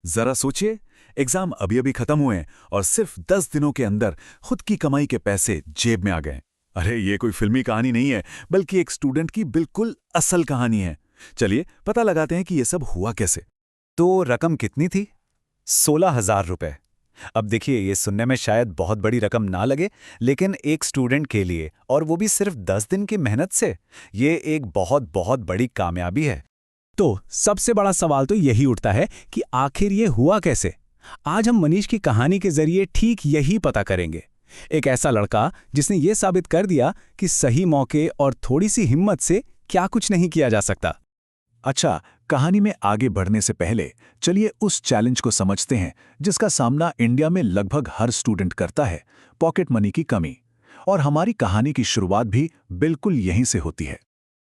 जरा सोचिए, एग्जाम अभी अभी खत्म हुए हैं और सिर्फ 10 दिनों के अंदर खुद की कमाई के पैसे जेब में आ गए। अरे ये कोई फिल्मी कहानी नहीं है, बल्कि एक स्टूडेंट की बिल्कुल असल कहानी है। चलिए पता लगाते हैं कि ये सब हुआ कैसे। तो रकम कितनी थी? 16,000 रुपए। अब देखिए, ये सुनने में शायद बहुत बड़ी रकम ना लगे, लेकिन एक स्टूडेंट के लिए, और वो भी सिर्फ 10 दिन की मेहनत से, ये एक बहुत बहुत बड़ी कामयाबी है। तो सबसे बड़ा सवाल तो यही उठता है कि आखिर ये हुआ कैसे। आज हम मनीष की कहानी के जरिए ठीक यही पता करेंगे। एक ऐसा लड़का जिसने ये साबित कर दिया कि सही मौके और थोड़ी सी हिम्मत से क्या कुछ नहीं किया जा सकता। अच्छा, कहानी में आगे बढ़ने से पहले चलिए उस चैलेंज को समझते हैं जिसका सामना इंडिया में लगभग हर स्टूडेंट करता है, पॉकेट मनी की कमी। और हमारी कहानी की शुरुआत भी बिल्कुल यहीं से होती है।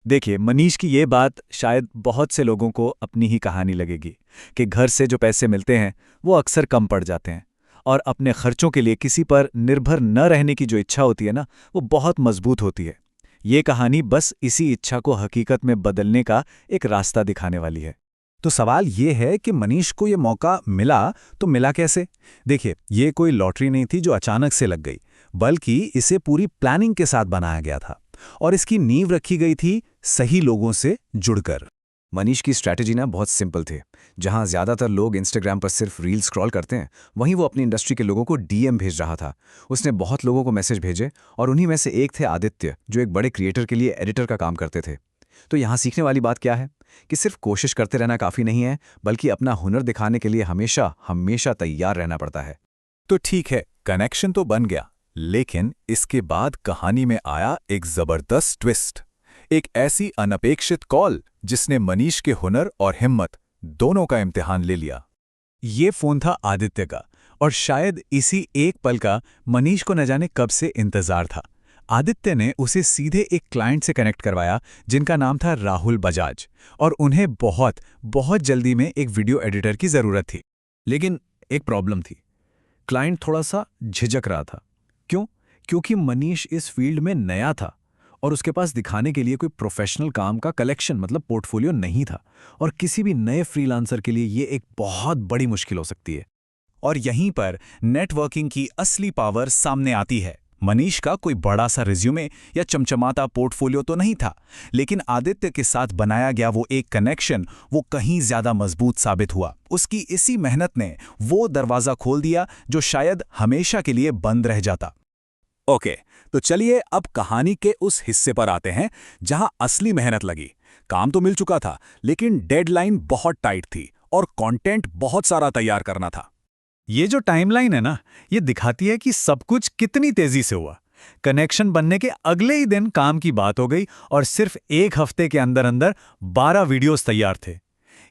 देखिए, मनीष की ये बात शायद बहुत से लोगों को अपनी ही कहानी लगेगी कि घर से जो पैसे मिलते हैं वो अक्सर कम पड़ जाते हैं, और अपने खर्चों के लिए किसी पर निर्भर न रहने की जो इच्छा होती है ना, वो बहुत मजबूत होती है। ये कहानी बस इसी इच्छा को हकीकत में बदलने का एक रास्ता दिखाने वाली है। तो सवाल ये है कि मनीष को ये मौका मिला तो मिला कैसे। देखिए, ये कोई लॉटरी नहीं थी जो अचानक से लग गई, बल्कि इसे पूरी प्लानिंग के साथ बनाया गया था, और इसकी नींव रखी गई थी सही लोगों से जुड़कर। मनीष की स्ट्रैटेजी ना बहुत सिंपल थी। जहां ज्यादातर लोग इंस्टाग्राम पर सिर्फ रील स्क्रॉल करते हैं, वहीं वो अपनी इंडस्ट्री के लोगों को डीएम भेज रहा था। उसने बहुत लोगों को मैसेज भेजे, और उन्हीं में से एक थे आदित्य, जो एक बड़े क्रिएटर के लिए एडिटर का काम करते थे। तो यहाँ सीखने वाली बात क्या है कि सिर्फ कोशिश करते रहना काफ़ी नहीं है, बल्कि अपना हुनर दिखाने के लिए हमेशा हमेशा तैयार रहना पड़ता है। तो ठीक है, कनेक्शन तो बन गया, लेकिन इसके बाद कहानी में आया एक जबरदस्त ट्विस्ट। एक ऐसी अनपेक्षित कॉल जिसने मनीष के हुनर और हिम्मत दोनों का इम्तिहान ले लिया। ये फोन था आदित्य का, और शायद इसी एक पल का मनीष को न जाने कब से इंतजार था। आदित्य ने उसे सीधे एक क्लाइंट से कनेक्ट करवाया जिनका नाम था राहुल बजाज, और उन्हें बहुत बहुत जल्दी में एक वीडियो एडिटर की ज़रूरत थी। लेकिन एक प्रॉब्लम थी, क्लाइंट थोड़ा सा झिझक रहा था। क्यों? क्योंकि मनीष इस फील्ड में नया था, और उसके पास दिखाने के लिए कोई प्रोफेशनल काम का कलेक्शन मतलब पोर्टफोलियो नहीं था, और किसी भी नए फ्रीलांसर के लिए ये एक बहुत बड़ी मुश्किल हो सकती है। और यहीं पर नेटवर्किंग की असली पावर सामने आती है। मनीष का कोई बड़ा सा रिज्यूमे या चमचमाता पोर्टफोलियो तो नहीं था, लेकिन आदित्य के साथ बनाया गया वो एक कनेक्शन वो कहीं ज्यादा मजबूत साबित हुआ। उसकी इसी मेहनत ने वो दरवाजा खोल दिया जो शायद हमेशा के लिए बंद रह जाता। ओके, तो चलिए अब कहानी के उस हिस्से पर आते हैं जहां असली मेहनत लगी। काम तो मिल चुका था, लेकिन डेडलाइन बहुत टाइट थी और कंटेंट बहुत सारा तैयार करना था। ये जो टाइमलाइन है ना, ये दिखाती है कि सब कुछ कितनी तेजी से हुआ। कनेक्शन बनने के अगले ही दिन काम की बात हो गई, और सिर्फ एक हफ्ते के अंदर अंदर 12 वीडियोस तैयार थे।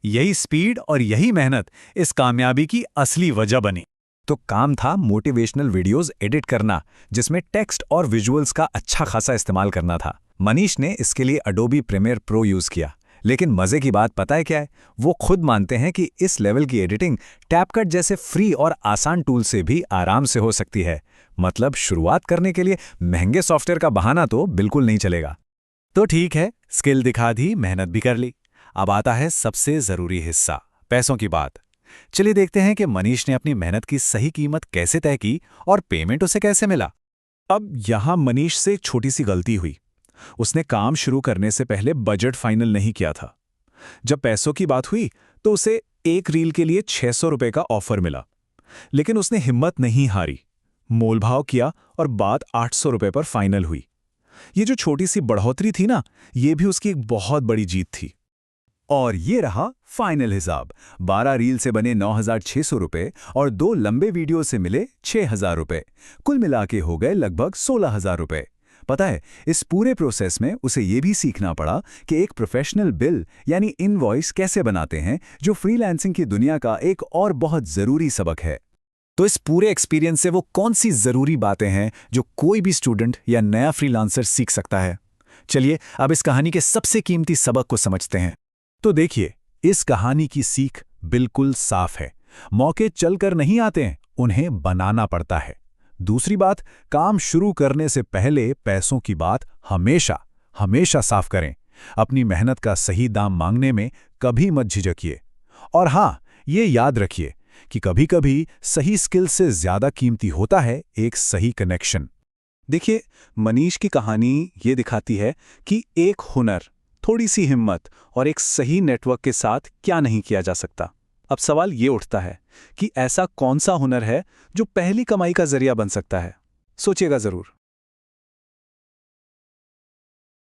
यही स्पीड और यही मेहनत इस कामयाबी की असली वजह बनी। तो काम था मोटिवेशनल वीडियोस एडिट करना, जिसमें टेक्स्ट और विजुअल्स का अच्छा खासा इस्तेमाल करना था। मनीष ने इसके लिए अडोबी प्रीमियर प्रो यूज किया। लेकिन मजे की बात पता है क्या है? वो खुद मानते हैं कि इस लेवल की एडिटिंग टैपकट जैसे फ्री और आसान टूल से भी आराम से हो सकती है। मतलब शुरुआत करने के लिए महंगे सॉफ्टवेयर का बहाना तो बिल्कुल नहीं चलेगा। तो ठीक है, स्किल दिखा दी, मेहनत भी कर ली। अब आता है सबसे जरूरी हिस्सा, पैसों की बात। चलिए देखते हैं कि मनीष ने अपनी मेहनत की सही कीमत कैसे तय की और पेमेंट उसे कैसे मिला। अब यहां मनीष से छोटी सी गलती हुई। उसने काम शुरू करने से पहले बजट फाइनल नहीं किया था। जब पैसों की बात हुई तो उसे एक रील के लिए 600 रुपए का ऑफर मिला, लेकिन उसने हिम्मत नहीं हारी, मोलभाव किया और बात 800 रुपए पर फाइनल हुई। ये जो छोटी सी बढ़ोतरी थी ना, ये भी उसकी एक बहुत बड़ी जीत थी। और ये रहा फाइनल हिसाब। 12 रील से बने 9,600 रुपए और 2 लंबे वीडियो से मिले 6,000 रुपए। कुल मिला के हो गए लगभग 16,000 रुपए। पता है, इस पूरे प्रोसेस में उसे ये भी सीखना पड़ा कि एक प्रोफेशनल बिल यानी इनवॉइस कैसे बनाते हैं, जो फ्रीलांसिंग की दुनिया का एक और बहुत ज़रूरी सबक है। तो इस पूरे एक्सपीरियंस से वो कौन सी ज़रूरी बातें हैं जो कोई भी स्टूडेंट या नया फ्रीलांसर सीख सकता है? चलिए अब इस कहानी के सबसे कीमती सबक को समझते हैं। तो देखिए, इस कहानी की सीख बिल्कुल साफ है। मौके चलकर नहीं आते हैं, उन्हें बनाना पड़ता है। दूसरी बात, काम शुरू करने से पहले पैसों की बात हमेशा हमेशा साफ करें। अपनी मेहनत का सही दाम मांगने में कभी मत झिझकिए। और हाँ, ये याद रखिए कि कभी-कभी सही स्किल से ज़्यादा कीमती होता है एक सही कनेक्शन। देखिए, मनीष की कहानी ये दिखाती है कि एक हुनर, थोड़ी सी हिम्मत और एक सही नेटवर्क के साथ क्या नहीं किया जा सकता। अब सवाल ये उठता है कि ऐसा कौन सा हुनर है जो पहली कमाई का जरिया बन सकता है? सोचिएगा ज़रूर।